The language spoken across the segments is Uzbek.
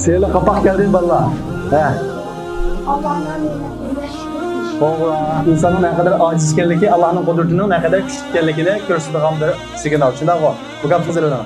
Seni kapak geldin valla. He. Allah'tan Oğla, insanın ne kadar aciz ekanligi, Allah'ın kudretinin ne kadar küçük ekanligini ko'rsatadigan bir signal. Shundaqmi? Bu gapni so'zlayman.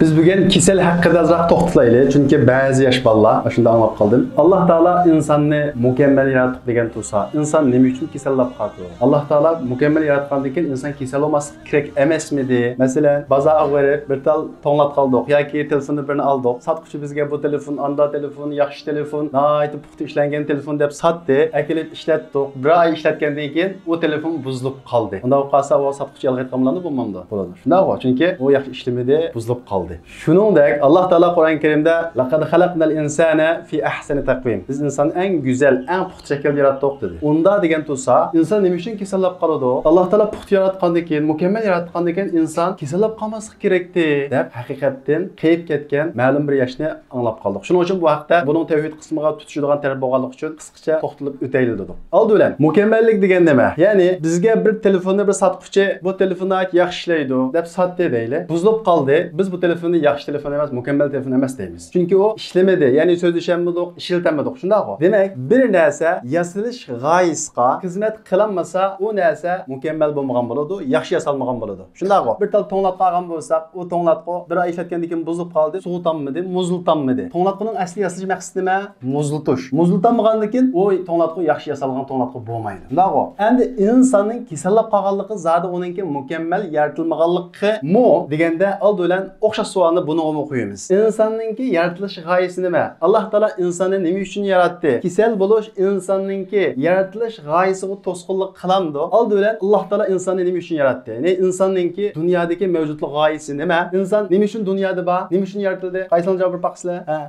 Biz bugün kisel hakkında azroq to'xtalaylik, chunki ba'zi yosh bolalar shunda anglab qoldim. Alloh taolo insonni mukammal yaratib degan tursa, inson nima uchun kasallab qoldi? Alloh taolo mukammal yaratgandan keyin inson kasal bo'lmaslik kerak emasmidi? Masalan, bozorga berib bir tal to'nglat qoldik yoki telefonni birini oldik. Sotquchi bizga bu telefon, anda telefon, yaxshi telefon, nihoyat puxta ishlangan telefon deb sotdi. Akilib ishlatdik. Bir oy ishlatgandan keyin u telefon buzilib qoldi. Unda qolsa, u sotquchi alg'aytgan bo'ladi, bo'lmamdi. Bo'ladi. Shundaqmi? Chunki u yaxshi ishlamadi, buzilib qoldi. Shuningdek, Alloh taolo Qur'on Karimda laqad xalaqnal insana fi ahsani taqvim. Biz insonni eng go'zal, eng puxta shaklda yaratdik dedi. Unda degan tursa, inson nima uchun kasallab qoladi? Alloh taolo puxta yaratgandan keyin, mukammal yaratgandan keyin inson kasallab qolmasligi kerakdi deb haqiqatdan qiyib ketgan ma'lum bir yoshni anglab qoldik. Shuning uchun bu haqda buning tavhid qismiga tutishadigan taraf bo'lganligi uchun qisqacha to'xtalib o'taylik dedik. Oldi bilan mukammallik degan nima? Ya'ni bizga bir telefonni bir sotquchi bu telefonni yaxshi ishlaydi deb sotdi deylik. Buzilib qoldi. Biz bu telefonni yaxshi telefon emas, mukammal telefon emas deymiz. Chunki u ishlamadi, ya'ni so'zlashanmadik, ishlatamadik. Shundaqmi? Demak, bir narsa yasalish g'oyasiga xizmat qilinmasa, u narsa mukammal bo'lmagan bo'ladi, yaxshi yasalmagan bo'ladi. Shundaqmi? Bir tal to'nglatqa olgan bo'lsak, u to'nglatqa bir oy ishlatgandan keyin buzilib qoldi, suvitanmidi, muziltanmidi. To'nglatqaning asli yasalish maqsadi nima? Muziltish. Muziltanmagandan keyin u to'nglatqa yaxshi yasalgan to'nglatqa bo'lmaydi. Shundaqmi? Endi insonning kasallab qolganligi zodi uningki mukammal yaratilmaganligi mo deganda oldi bilan o'xshash savolni buni qo'yamiz. İnsonningki yaratilish g'oyasi nima? Alloh taolo insonni nima uchun yaratdi? Kasal bo'lish insonningki yaratilish g'oyasiga to'sqinlik qilamdi. Oldi bilan Alloh taolo insonni nima uchun yaratdi? Ya'ni insonningki dunyodagi mavjudlik g'oyasi nima? Inson nima uchun dunyoda bor? Nima uchun yaratildi? Qaysiga javob bermoqsizlar? Ha.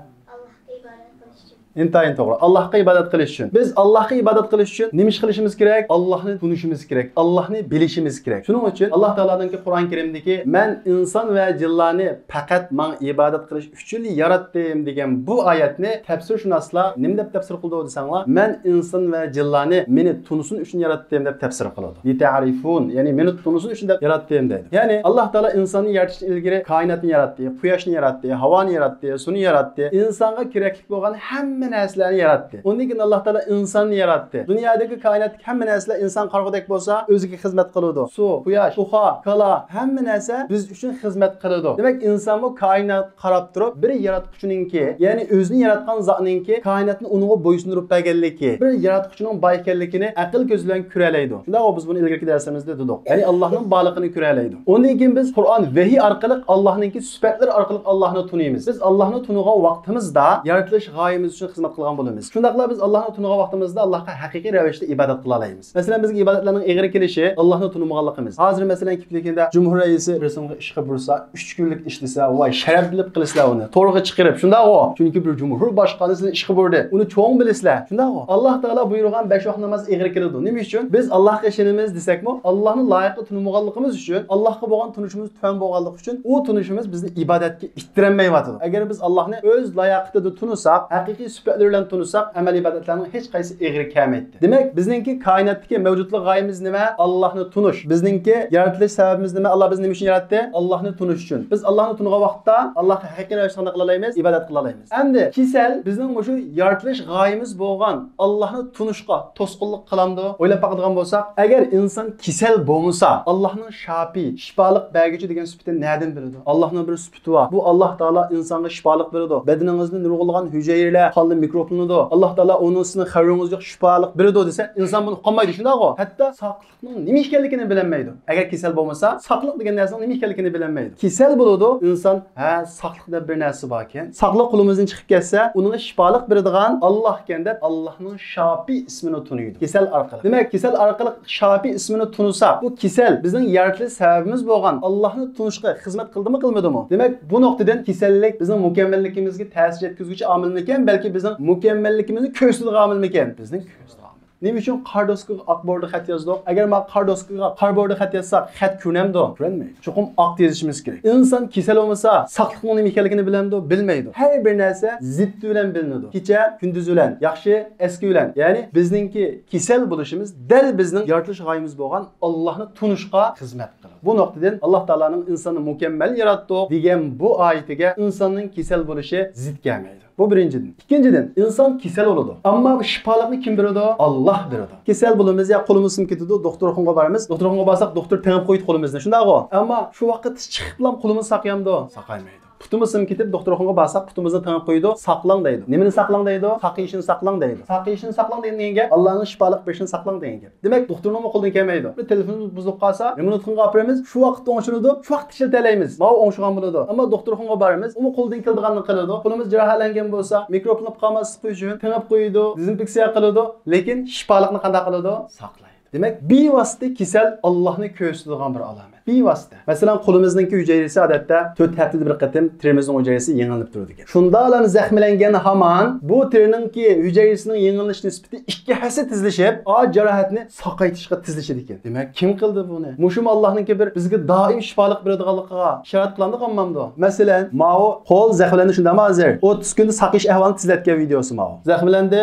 İntayin to'g'ri. Allohga ibodat qilish uchun. Biz Allohga ibodat qilish uchun nima ish qilishimiz kerak? Allohni tunishimiz kerak. Allohni bilishimiz kerak. Shuning uchun Alloh taoloning Qur'on Karimdagi "Men inson va jinlarni faqat men ibodat qilish uchun yaratdim" degan bu oyatni tafsirshunoslar nima deb tafsir qildi desanglar, "Men inson va jinlarni meni tunisin uchun yaratdim" deb tafsir qiladi. Li ta'rifun, ya'ni meni tunisin uchun deb yaratdim deydi. Ya'ni Alloh taolo insonni yaratishdan ilgari koinotni yaratdi, quyoshni yaratdi, havoni yaratdi, suvni yaratdi. Insonga kerakli bo'lgan hamma narsalarni yaratdi. Undan keyin Alloh taolo insonni yaratdi. Dunyodagi koinotdagi hamma narsalar inson qarg'udek bo'lsa, o'ziga xizmat qiladi. Suv, quyosh, uha, kala, hamma narsa biz uchun xizmat qiladi. Demak, inson bu koinot qarab turib, bir yaratquchininki, ya'ni o'zini yaratgan zotninki koinotni unga bo'ysundirib berganligi, bir yaratquchining boy ekanligini aql ko'z bilan ko'ralaydi. Shunday biz buni ilgari darsimizda dedik. Ya'ni Allohning borlig'ini ko'ralaydi. Undan keyin biz Qur'on vahiy orqali Allohningki sifatlari orqali Allohni tunuymiz. Biz Allohni tunugan vaqtimizda yaratilish g'oyamiz uchun xizmat qilgan bo'lamiz. Shundaqla biz Allohni tunugan vaqtimizda Allohga haqiqiy ravishda ibodat qila olamiz. Masalan, bizga ibodatlarning egri kelishi Allohni tunumaganligimiz. Hozir masalan kipligida Cumhur raisi resimga ishga bursa, 3 kunlik ishlasa, voy sharaf bilib qilislar uni. To'g'ri chiqarib, shundaqo. Chunki bir Cumhur boshqarmasini ishga burdi. Uni cho'ng bilislar. Shundaqo. Alloh taolo buyurgan 5 vaqt namoz egri keladi. Nima uchun? Biz Allohga ishonamiz desakmi, Allohni loyiqli tunumaganligimiz uchun, Allohga bo'lgan tunishimiz tufan bo'lganligi uchun, u tunishimiz bizni ibodatga ittiranmayotadi. Agar biz Allohni o'z loyiqida tunusak, haqiqiy sifatlar bilan tunusak, amal ibodatlarning hech qaysi egri kelmaydi. Demak, bizningki koinotdagi mavjudlik g'oyamiz nima? Allohni tunish. Bizningki yaratilish sababimiz nima? Alloh bizni nima uchun yaratdi? Allohni tunish uchun. Biz Allohni tunugan vaqtda Allohga haqiqiy ravishda qila olamiz, ibodat qila olamiz. Endi kasal bizning shu yaratilish g'oyamiz bo'lgan Allohni tunishga to'sqinlik qilamdi. O'ylab baqadigan bo'lsak, agar inson kasal bo'lmasa, Allohning shafi, shifolik bergichi degan sifati nereden biladi? Allohning bir sifati bor. Bu Alloh taolo insonga shifolik beradi. Badaningizni nurg'ulg'an hujayralar, qonli mikroblanadi. Alloh taolo uning sizning xabaringizga shifolik beradi desa, inson buni qilmaydi, shundaqmi? Hatto sog'liqning nima ekanligini bilmaydi. Agar kasal bo'lmasa, sog'liq degan narsaning nima ekanligini bilmaydi. Kasal bo'ladi, inson, ha, sog'liq deb bir narsa bor ekan. Sog'liq qo'limizdan chiqib ketsa, unga shifolik beradigan Alloh ekan deb Allohning Shafi ismini tunuydi. Kasal orqali. Demak, kasal orqali Shafi ismini tunusa, bu kasal bizning yaratilish sababimiz bo'lgan Allohni tunishga xizmat qildimi, qilmadimi? Demak, bu nuqtadan kasallik bizning mukammalligimizga ta'sir yetkazuvchi omilmi ekan, balki bizning mukammalligimizni ko'rsatadigan omilmi ekan? Bizning ko'rsatadigan omil. Nima uchun qardoskiga oq borda xat yozdik? Agar men qardoskiga qora borda xat yozsaq, xat ko'ramdi, ko'rmaydi. Chuqum oq yozishimiz kerak. İnsan kasal bo'lmasa, saqliqning nima ekanligini bilamdi, bilmaydi. Har bir narsa ziddi bilan bilinadi. Kecha kunduz bilan, yaxshi eski bilan. Ya'ni bizningki kasal bo'lishimiz dal bizning yaratilish g'oyamiz bo'lgan Allohni tunishga xizmat qiladi. Bu nuqtadan Alloh taolaning insonni mukammal yaratdi degan bu oyatiga insonning kasal bo'lishi zid kelmaydi. Bu birinchidan. Ikkinchidan, inson kasal bo'ladi. Ammo shifolikni kim beradi? Alloh beradi. Kasal bo'lamiz ya qo'limiz sinib ketadi, doktorxonaga boramiz. Doktorxonaga borsak, doktor tengib qo'ydi qo'limizni. Shundaqmi? Ammo shu vaqt chiqib bilan qo'limizni saqlayamdi, saqlaymaydi. Putimiz sinib ketib, doktorxonaga borsak, putimizni tengib qo'ydi, saqlang deydi. Nimani saqlang deydi? Saqishini saqlang deydi. Saqishini saqlang deganga Allohning shifolik berishini saqlang degan gap. Demak, doktorning qo'ldan kelmaydi. Bir telefonimiz buzilib qolsa, remontga olib shu vaqtda o'ngishiladi, shu vaqt ishlatalaymiz. Mana o'ngishgan bo'ladi. Ammo doktorxonaga boramiz, uni qo'ldan keldiganini qiladi. Qo'limiz jarohatlangan bo'lsa, mikrobni qolmaslik uchun tengib qo'ydi, dezinfeksiya qiladi, lekin shifolikni qanday qiladi? Saqlaydi. Demek bevosita kasal Allohni ko'rsatadigan bir alomat. Bevosita. Masalan, qo'limizning hujayrasi odatda 4 haftada bir qatim terimizning hujayrasi yangilanib turadi ekan. Shunda ular zaxmlangan hamon bu terimningki hujayrasining yangilanish nisbati 2 hassa tezlashib, o jarohatni saqaytishga tezlashadi ekan. Demak, kim qildi buni? Mushum Allohningki bir bizga doim shifolik beradiganligiga ishorat qilindi qolmamdi. Masalan, mao qo'l zaxmlandi shundami hozir? 30 kunda saqish ahvolini tezlatgan videosi mao. Zaxmlandi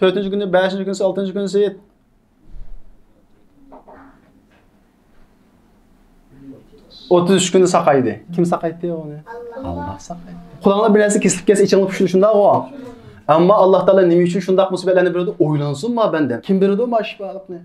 4-kuni, 5-kuni, 6-kuni 33 kunda saqaydi. Kim saqaytdi uni? Alloh saqaydi. Qulog'ingda bir narsa kesilib ketsa, ichingni pushilib shundaq-ku. Ammo Alloh taolo nima uchun shundaq musibatlarni beradi? O'ylansinmi bendan? Kim beradi bu shifolikni?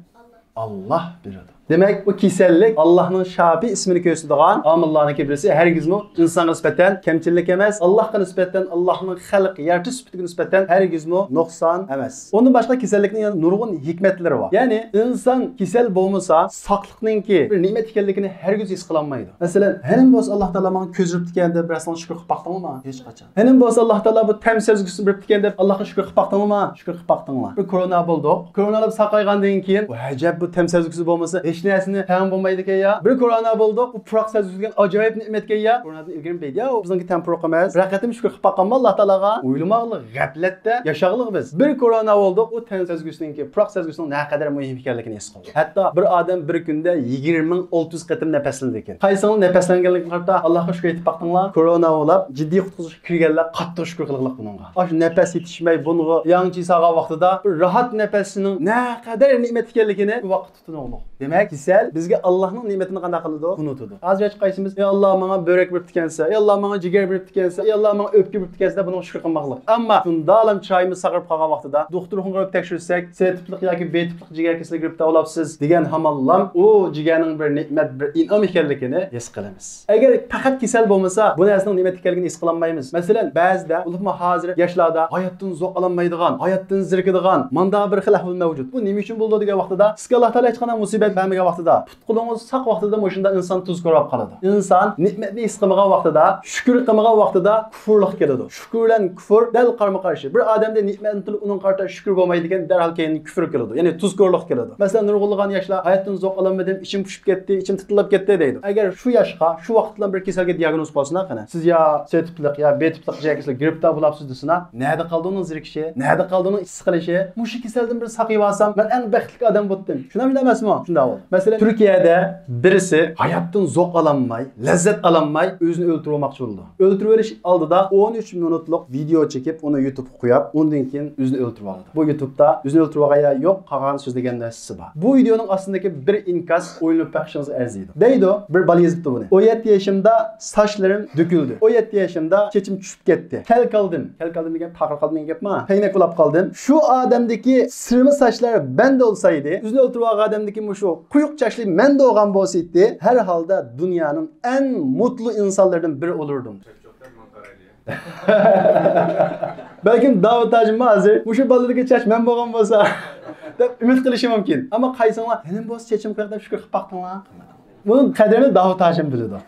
Alloh beradi. Demek bu kasallik Allohning Shafi ismini ko'rsatadigan omillarning birisi. Hargizmi insonga nisbatan kamchilik emas, Allohga nisbatan, Allohning xalq yaratish sifatiga nisbatan hargizmi nuqson emas. Undan boshqa kasallikning nurg'un hikmatlari bor. Ya'ni inson kasal bo'lmasa, saqliqningki bir ne'mat ekanligini hargiz his qilolmaydi. Masalan, hanim bo'lsa Alloh taolo menga ko'z urib deganda bir aslan shukr qilib baqdingmi? Hech qachon. Hanim bo'lsa Alloh taolo bu tam sezgisini berib deganda Allohga shukr qilib baqdingmi? Shukr qilib baqdingmi? Bir korona bo'ldi. Koronalar saqaygandan keyin, bu ajab bu tam sezgisi bo'lmasa hech narsani ham bo'lmaydi ekan ya. Bir korona bo'ldi, bu puroq sezilgan ajoyib ne'matga ya. Koronadan ilgirinmaydi ya. Bizning tam puroq emas. Raqatim shukr qilib baqanman Alloh taologa. O'ylamaqli, g'aflatda yashaqliq biz. Bir korona bo'ldi, u tam sezgisiningki, puroq sezgisining ne qadar muhim ekanligini his qildi. Hatto bir odam bir kunda 20-30 qatim nafaslandi ekan. Qaysini nafaslanganligini qarta Allohga shukr etib baqdinglar. Korona bo'lib, jiddiy qutqizishga kirganlar qattiq shukr qilinglar bunga. Shu nafas yetishmay bunga yangi sağa vaqtida bir rahat nafasining ne qadar ne'mat ekanligini bu vaqt tutunmoq. Demak, kasal bizga Allohning ne'matini qanday qiladi? Unutadi. Hozir qaysimiz ey Alloh menga börek berib ekansa, ey Alloh menga jigar berib ekansa, ey Alloh menga o'pka berib ekansa bunga shukr qilmoqlik. Ammo shunda alam chiroyimiz saqirib qolgan vaqtida doktorxonaga borib tekshirsak, C tiplik yoki B tiplik jigar kasallik gripda olibsiz degan hamallam u jigarning bir ne'mat, bir in'om ekanligini his qilamiz. Agar faqat kasal bo'lmasa, bu narsaning ne'mat ekanligini his qilolmaymiz. Masalan, ba'zida ulug'ma hozir yoshlarda hayotdan zo'q olmaydigan, hayotdan zirkadigan manda bir xil ahvol mavjud. Bu nima uchun bo'ldi degan vaqtida, sizga Alloh taolo hech qanday musibat bermagan vaqtida, tutqulingiz saq vaqtida mo'shunda inson tuz ko'rib qoladi. Inson ne'matni his qilmagan vaqtida, shukr qilmagan vaqtida kufrlik keladi. Shukr bilan kufr dal qarama-qarshi. Bir odamda ne'matni tilib uning qarta shukr bo'lmaydigan darhol keyin kufr keladi. Ya'ni tuzkorlik keladi. Masalan, nurg'ulg'an yoshlar hayotdan zo'q olmadim, ichim pushib ketdi, ichim titilib ketdi deydi. Agar shu yoshga, shu vaqt bilan bir kasalga diagnoz qo'ysa, qana siz ya C tiplik ya B tiplik kasallik gripda bo'libsiz desina, nada qoldining zirkishi, nada qoldining his qilishi, mushi kasaldan bir saqib olsam, men eng baxtli odam bo'ldim. Shuna emasmi? Shunda bo'ldi. Masalan, Turkiyada birisi hayotdan zo'q olanmay, lazzat olanmay o'zini o'ldirmoqchi bo'ldi. O'ldirib olish oldida 13 minutlik video chekib, uni YouTube qo'yib, undan keyin o'zini o'ldirib oldi. Bu YouTube'da o'zini o'ldirmagaya yo'q, qolgan so'z degan narsasi bor. Bu videoning ostidagi bir inkas o'yinib baxshingiz arziydi. Deydi, bir bola yozibdi buni. 17 yoshimda sochlarim döküldü. 17 yoshimda chechim tushib ketdi. Kel qoldim degan taqir qoldim degan gapmi? Paynak bo'lib qoldim. Shu odamdagi sirmi sochlar banda olsaydi, o'zini o'ldirib olgan odamdagi shu quyuq chachli menda olgan bo'lsaydi, har holda dunyoning eng mutlu insonlaridan biri olurdum. Balkim Davud Tajim hozir shu boladagi chach men bo'lgan bo'lsa deb umid qilishim mumkin. Ammo qaysinglar, "Mening bo'z chechim qilib shukr qilib baqdinglar." Buning qadrini Davud Tajim biladi.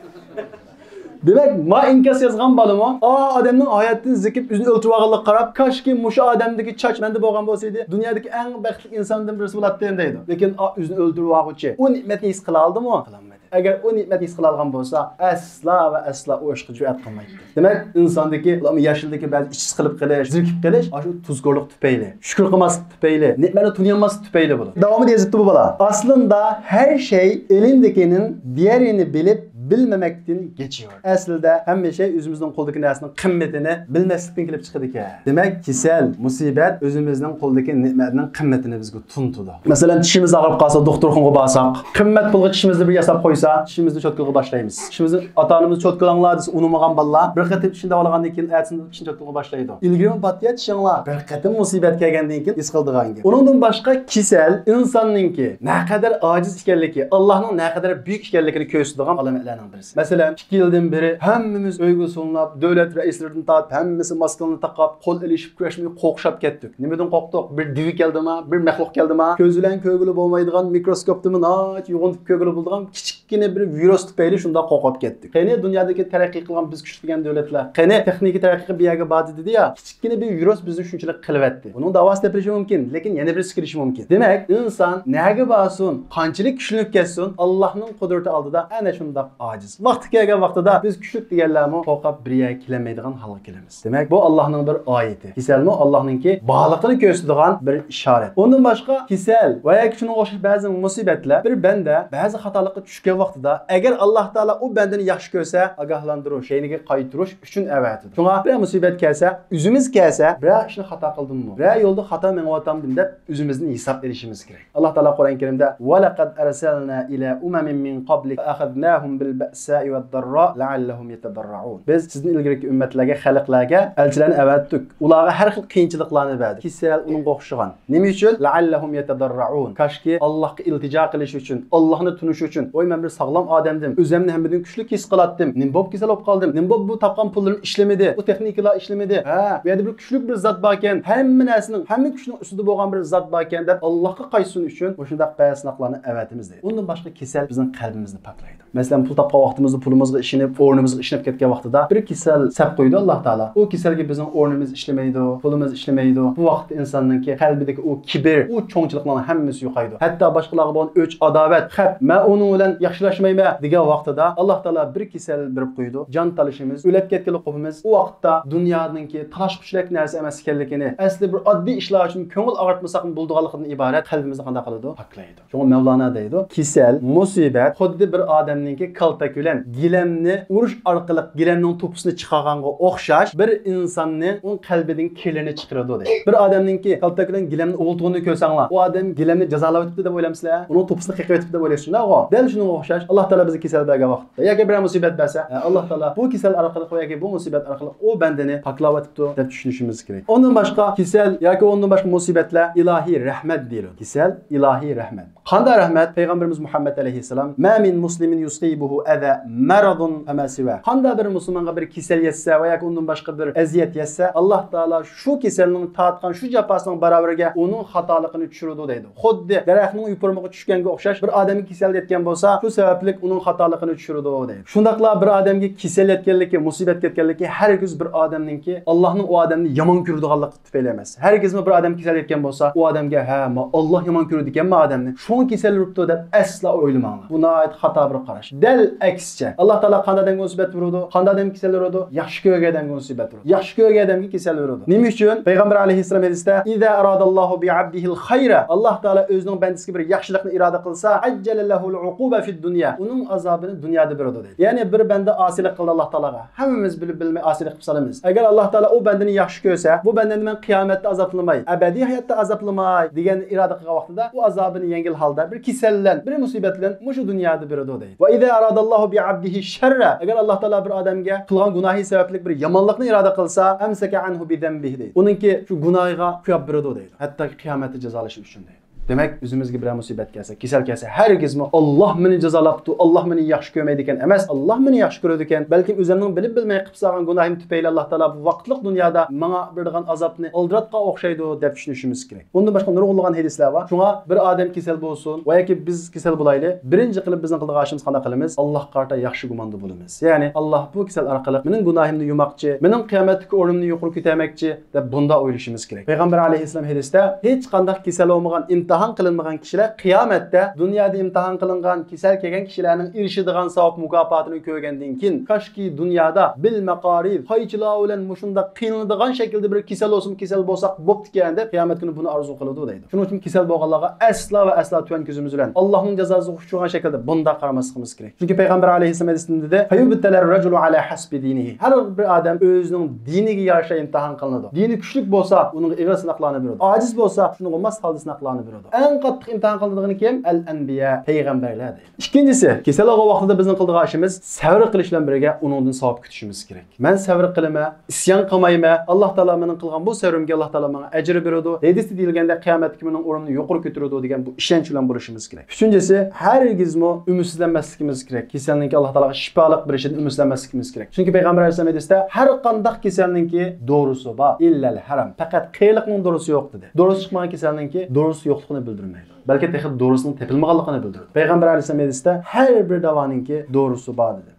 Demek, ma inkas yazgan balımı, adamın hayatını zikip yüzünü öldürüp ağırlık qarab, kaşki muşu adamdaki çaç mende boğan bolsaydı, dünyadaki en baxtli insandan birisi bulat deydi. Lekin yüzünü öldürüp ağırlıkçı. O nimetini his kılaldı mı? Kılanmadı. agar o ne'mat his qila olgan bo'lsa, asla va asla o ishga jur'at qilmaydi. Demak, insondagi yashildagi ba'zi ichsiz qilib qilish, zirkib qilish, shu tuzkorlik tufayli, shukr qilmaslik tufayli, ne'matni tuniyamaslik tufayli bo'ladi. Davomida yozibdi bu bola. Aslında her şey elindekinin diğerini bilip bilmemekten geçiyor. Aslında hamma şey o'zimizning qo'ldagi narsaning qimmatini bilmaslikdan kelib chiqadi ekan. Demak, kasal, musibat o'zimizning qo'ldagi ne'matning qimmatini bizga tuntudi. Masalan, tishimiz og'rib qolsa, doktorxonaga borsak, qimmat pulga tishimizni bir yasab qo'ysa, tishimizni cho'tkilaga boshlaymiz. Tishimizni ota-onamiz cho'tkilanglar desa, unutmagan bolalar bir qatim tishini davolagandan keyin ertasi tishini cho'tkilaga boshlaydi. Ilgari batya tishinglar bir qatim musibat kelgandan keyin his qildiganga. Uningdan boshqa kasal insonninki naqadar ojiz ekanligi, Allohning naqadar buyuk ekanligini ko'rsatadigan alomatlar. Mesela 2 yıldan beri hemmimiz öygü sonlap, devlet reislerinden taat, hemmisi maskalını takap, kol elişip küreşmeyi kokşap kettik. Nimeden koktuk? Bir divi geldi mi? Bir mehluk geldi mi? Közülen kögülü bulmaydıgan, mikroskoptumun aç, yoğunluk kögülü bulduğun kiçikkine bir virüs tüpeyli şunda kokap kettik. Kene dünyadaki terakki kılan biz küçülgen devletler. Kene tekniki terakki bir yere bağlı dedi ya, kiçikkine bir virüs bizi şunçılık kılıvetti. Bunun davası tepelişi mümkün, lekin yeni bir sıkırışı mümkün. Demek insan nege basın, kançılık küçülük kessin, Allah'ın kudreti aldı da ene şunda aciz. Vakti kelgan vaqtida biz küçük deganlarni qo'rqib bir yerga kelmaydigan holga kelamiz. Demak, bu Allohning bir oyati. Kasalmi Allohningki bog'liqligini ko'rsatadigan bir ishorat. Undan boshqa kasal va yoki shunga o'xshash ba'zi musibatlar bir banda ba'zi xatolikka tushgan vaqtida agar Alloh taolo u bandani yaxshi ko'rsa, ogohlantirish, shayniga qaytirish uchun avatidir. Shunga bir musibat kelsa, o'zimiz kelsa, bir ishni xato qildimmi? Bir yo'lda xato menyotamdim deb o'zimizni hisob berishimiz kerak. Alloh taolo Qur'on Karimda: "Va laqad arsalna ila umamin min qablik fa akhadnahum bil ba'sa'i wad-darra la'allahum yatadarra'un." Biz sizning ilgirki ummatlarga, xalqlarga elchilarni avatdik. Ularga har xil qiyinchiliklarni berdik. Kasal uning o'xshagan. Nima uchun? La'allahum yatadarra'un. Kashki Allohga iltijo qilish uchun, Allohni tunish uchun. Voy, men bir sog'lom odamdim. O'zimni hammadan kuchli his qilatdim. Nim bo'p kasal bo'lib qoldim. Nim bo'p bu topgan pullarim ishlamadi. Bu texnikalar ishlamadi. Ha, bu yerda bir kuchli bir zot bor ekan. Hamma narsaning, hamma kuchning ustida bo'lgan bir zot bor ekan deb Allohga qaytsin uchun bu shunday bayasnaqlarni avatimiz deydi. Undan boshqa kasal bizning qalbimizni poklaydi. Masalan, pul topgan vaqtimizda pulumizga ishinib, o'rnimizga ishlab ketgan vaqtida bir kasal sab qo'ydi Alloh taolo. O kasalga bizning o'rnimiz ishlamaydi, pulimiz ishlamaydi. Bu vaqt insonning qalbidagi o kibr, o cho'ngchiliklarning hammasi yo'qaydi. Hatto boshqalarga bo'lgan o'ch, adovat, xat, men uning bilan yaxshilashmayman degan vaqtida Alloh taolo bir kasal berib qo'ydi. Jon talishimiz, o'lib ketganlik qo'pimiz u vaqtda dunyodagi talash kuchlik narsa emas ekanligini, asli bir oddiy ishlar uchun ko'ngil og'ritmasak bo'ldiganligidan iborat qalbimizni qanday qiladi? Poklaydi. Shunga Mavlana deydi, kasal, musibat xuddi bir odamningki kaltakulan gilamni urush orqali gilamning to'pisini chiqarganga o'xshash bir insonni uning qalbidan kirlarni chiqaradi deydi. Bir odamningki kaltakulan gilamni o'g'iltig'ini ko'rsanglar, u odam gilamni jazolab o'tibdi deb o'ylamsizlar? Uning to'pisini qiqib o'tibdi deb o'ylaysizlar? Dal shunga o'xshash Alloh taolo bizga kasal bergan vaqtda yoki bir musibat bersa, Alloh taolo bu kasal orqali yoki bu musibat orqali o bandani poklab o'tibdi deb tushunishimiz kerak. Ondan boshqa kasal yoki ondan boshqa musibatlar ilohiy rahmat deyiladi. Kasal ilohiy rahmat. Qanday rahmat? Payg'ambarimiz Muhammad alayhisalom: "Ma min muslimin yusibuhu adha maradun fama siwa." Qanday bir musulmonga bir kasal yetsa va yoki undan boshqa bir aziyat yetsa, Alloh taolo shu kasalning tatgan shu jafosining baravariga uning xatoligini tushiradi deydi. Xuddi daraxtning yupurmoqqa tushganga o'xshash bir odamga kasal yetgan bo'lsa, shu sababli uning xatoligini tushiradi deydi. Shundaqla bir odamga kasal yetganligi, musibat yetganligi hargiz bir odamningki Allohning u odamni yomon ko'radiganligi tufayli emas. Hargizmi bir odam kasal yetgan bo'lsa, u odamga ha, Alloh yomon ko'radi ekanmi odamni? Shu kasal uribdi deb asla o'ylamanglar. Bu nihoyat xato bir qarash. Dal aksicha. Alloh taolo qanday odamga musibat uradi, qanday odamga kasal uradi? Yaxshi ko'rgan odamga musibat uradi. Yaxshi ko'rgan odamga kasal uradi. Nima uchun? Payg'ambar alayhissalom hadisda: "Iza aradallohu bi 'abdihi al-khayra." Alloh taolo o'zining bandasiga bir yaxshilikni iroda qilsa, ajjalalahu al-uquba fi dunya. Uning azobini dunyoda beradi deydi. Ya'ni bir banda osilik qildi Alloh taologa. Hammamiz bilib bilmay osilik qilib solamiz. Agar Alloh taolo o bandani yaxshi ko'rsa, bu bandani men qiyomatda azoblamay, abadiy hayotda azoblamay degan iroda qilgan vaqtida u azobini yengil holda bir kasallan, bir musibat bilan mushu dunyoda beradi deydi. Va iza aradallohu bi 'abdihi sharra. Agar Alloh taolo bir odamga qilgan gunohi sababli bir yomonlikni iroda qilsa, amsaka anhu bi zambihi deydi. Uningki shu gunohiga qo'yib beradi deydi. Hatto qiyomatda jazolash uchun deydi. Demek o'zimizga bir musibat kelsa, kasal kelsa, hargizmi Alloh meni jazolabdi, Alloh meni yaxshi ko'rmaydi ekan emas, Alloh meni yaxshi ko'radi ekan. Balki o'zimning bilib bilmay qilib solgan gunohim tufayli Alloh taolo bu vaqtlik dunyoda menga bergan azobni oldiratqa o'xshaydi deb tushunishimiz kerak. Bundan boshqa nurg'unlagan hadislar bor. Shunga bir odam kasal bo'lsin va yoki biz kasal bo'laylik, birinchi qilib bizning qilgan ishimiz qanday qilamiz? Allohga qarata yaxshi gumonda bo'lamiz. Ya'ni Alloh bu kasal orqali mening gunohimni yumoqchi, mening qiyomatdagi o'rnimni yuqori ko'tarmoqchi deb bunda o'ylashimiz kerak. Payg'ambar alayhissalom hadisda hech qanday kasal bo'lmagan imtihon qilinmagan kishilar qiyomatda dunyoda imtihon qilingan, kasal kelgan kishilarning erishadigan savob mukofotini ko'rgandan keyin koshki dunyoda bil maqarib qaychilar bilan mushunda qiynaladigan shaklda bir kasal bo'lsak bo'pti ekan deb qiyomat kuni buni orzu qiladi deydi. Shuning uchun kasal bo'lganlarga aslo va aslo tuvan ko'zimiz bilan Allohning jazosiga uchragan shaklda bunda qaramasligimiz kerak. Chunki payg'ambar alayhissalom dedi, "Fayubtalar rajulu ala hasbi dinihi." Har bir odam o'zining diniga yarasha imtihon qilinadi. Dini kuchli bo'lsa, uning ig'ir sinoqlarni beradi. Ojiz bo'lsa, shunga mas holda sinoqlarni beradi. Eng qattiq imtihon qilinadigan kim? Al-anbiya, payg'ambarlar deydi. Ikkinchisi, kasal bo'lgan vaqtida bizning qiladigan ishimiz sabr qilish bilan birga uningdan savob kutishimiz kerak. Men sabr qilaman, isyon qilmayman. Alloh taolo mening qilgan bu sabrimga Alloh taolo menga ajr beradi. Hadisda deyilganda qiyomatda mening o'rnimni yuqori ko'taradi degan bu ishonch bilan bo'lishimiz kerak. Uchinchisi, hargizmo umidsizlanmasligimiz kerak. Kasallikka Alloh taolo shifolik berishidan umidsizlanmasligimiz kerak. Chunki payg'ambar alayhisalom hadisda har qanday kasallikki dorisi bor, illal haram. Faqat qiyliqning dorisi yo'q dedi. Dorisi chiqmagan kasallikki dorisi yo'qligini bildirmaydi. Balki texnik dorisining tepilmaganligini bildiradi. Payg'ambar alayhisalom hadisda har bir davoninki dorisi bor dedi.